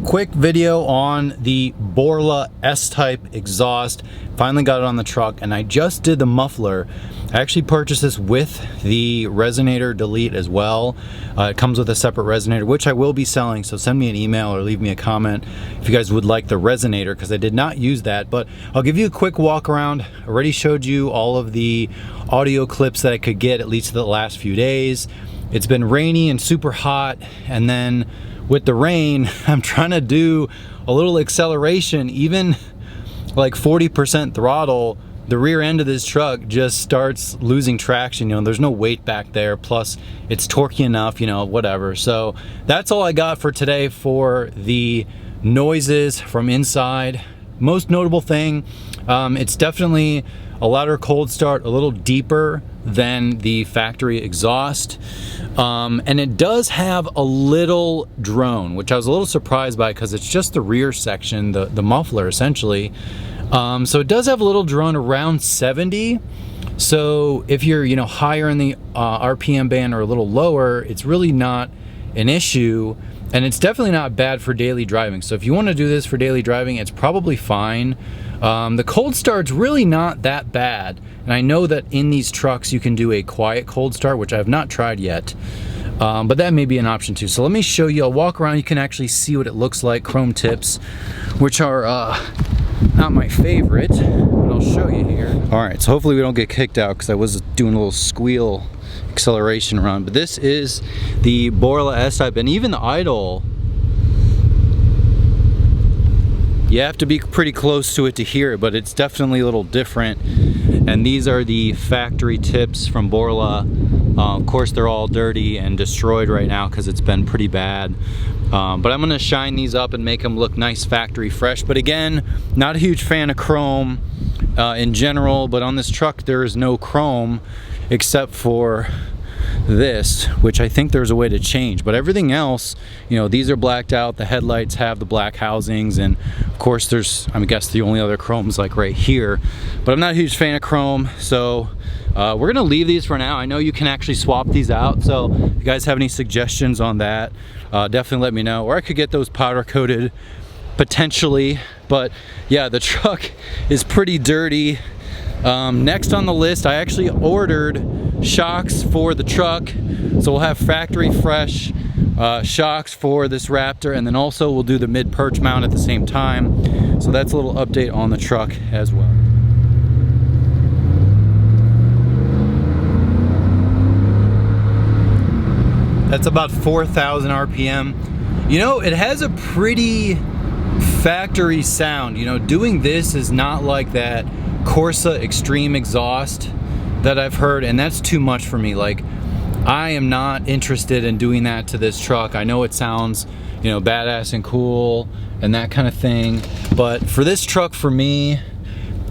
quick video on the Borla S type exhaust. Finally got it on the truck, and I just did the muffler. I actually purchased this with the resonator delete as well. It comes with a separate resonator, which I will be selling, so send me an email or leave me a comment if you guys would like the resonator, because I did not use that. But I'll give you a quick walk around. I already showed you all of the audio clips that I could get, at least for the last few days. It's been rainy and super hot, and then with the rain, I'm trying to do a little acceleration, even like 40% throttle. The rear end of this truck just starts losing traction. You know, there's no weight back there, plus it's torquey enough, you know, whatever. So that's all I got for today for the noises from inside. Most notable thing, it's definitely a louder cold start, a little deeper than the factory exhaust, and it does have a little drone, which I was a little surprised by because it's just the rear section, the muffler essentially. So it does have a little drone around 70. So if you're, you know, higher in the RPM band or a little lower, it's really not an issue. And it's definitely not bad for daily driving. So if you want to do this for daily driving, it's probably fine. The cold start's really not that bad. And I know that in these trucks you can do a quiet cold start, which I have not tried yet. But that may be an option too. So let me show you. I'll walk around. You can actually see what it looks like. Chrome tips, which are not my favorite, but I'll show you here. All right, so hopefully we don't get kicked out because I was doing a little squeal acceleration run. But this is the Borla S type, and even the idle, you have to be pretty close to it to hear it, but it's definitely a little different. And these are the factory tips from Borla. Of course, they're all dirty and destroyed right now because it's been pretty bad. But I'm gonna shine these up and make them look nice factory fresh. But again, not a huge fan of chrome in general, but on this truck there is no chrome except for this, which I think there's a way to change. But everything else, you know, these are blacked out. The headlights have the black housings, and of course there's, I guess the only other chrome's like right here. But I'm not a huge fan of chrome, so we're gonna leave these for now. I know you can actually swap these out, so if you guys have any suggestions on that, definitely let me know. Or I could get those powder coated potentially. But yeah, the truck is pretty dirty. Next on the list, I actually ordered shocks for the truck, so we'll have factory fresh shocks for this Raptor, and then also we'll do the mid perch mount at the same time. So that's a little update on the truck as well. That's about 4,000 RPM. You know, it has a pretty factory sound. You know, doing this is not like that Corsa extreme exhaust that I've heard, and that's too much for me. Like, I am not interested in doing that to this truck. I know it sounds, you know, badass and cool and that kind of thing, but for this truck, for me,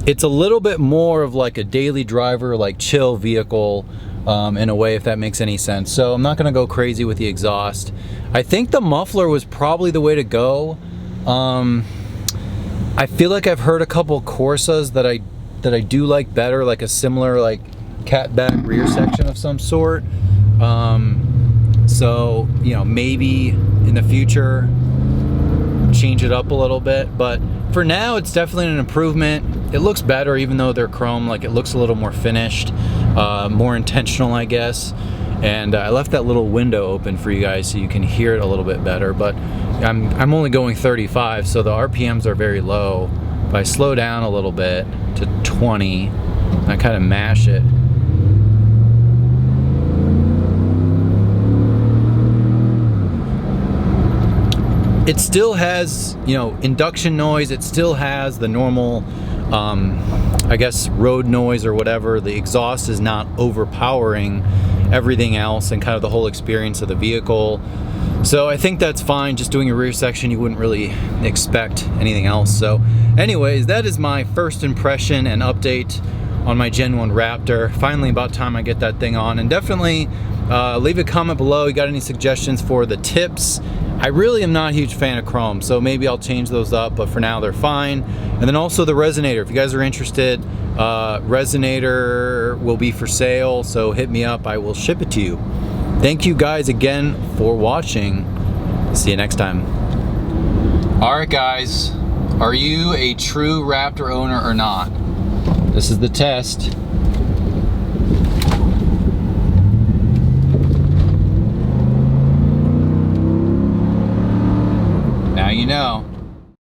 it's a little bit more of like a daily driver, like chill vehicle in a way, if that makes any sense. So I'm not gonna go crazy with the exhaust. I think the muffler was probably the way to go. I feel like I've heard a couple Corsas that I do like better, like a similar like catback rear section of some sort. So, you know, maybe in the future change it up a little bit, but for now it's definitely an improvement. It looks better, even though they're chrome. Like, it looks a little more finished, more intentional, I guess. And I left that little window open for you guys so you can hear it a little bit better. But I'm only going 35, so the RPMs are very low. If I slow down a little bit to 20, I kind of mash it. It still has, you know, induction noise. It still has the normal, I guess, road noise or whatever. The exhaust is not overpowering everything else and kind of the whole experience of the vehicle. So I think that's fine. Just doing a rear section, you wouldn't really expect anything else. So anyways, that is my first impression and update on my Gen 1 Raptor. Finally, about time I get that thing on. And definitely leave a comment below. You got any suggestions for the tips? I really am not a huge fan of chrome, so maybe I'll change those up, but for now they're fine. And then also the resonator, if you guys are interested, resonator will be for sale, so hit me up, I will ship it to you. Thank you guys again for watching. See you next time. All right, guys, are you a true Raptor owner or not? This is the test. Now you know.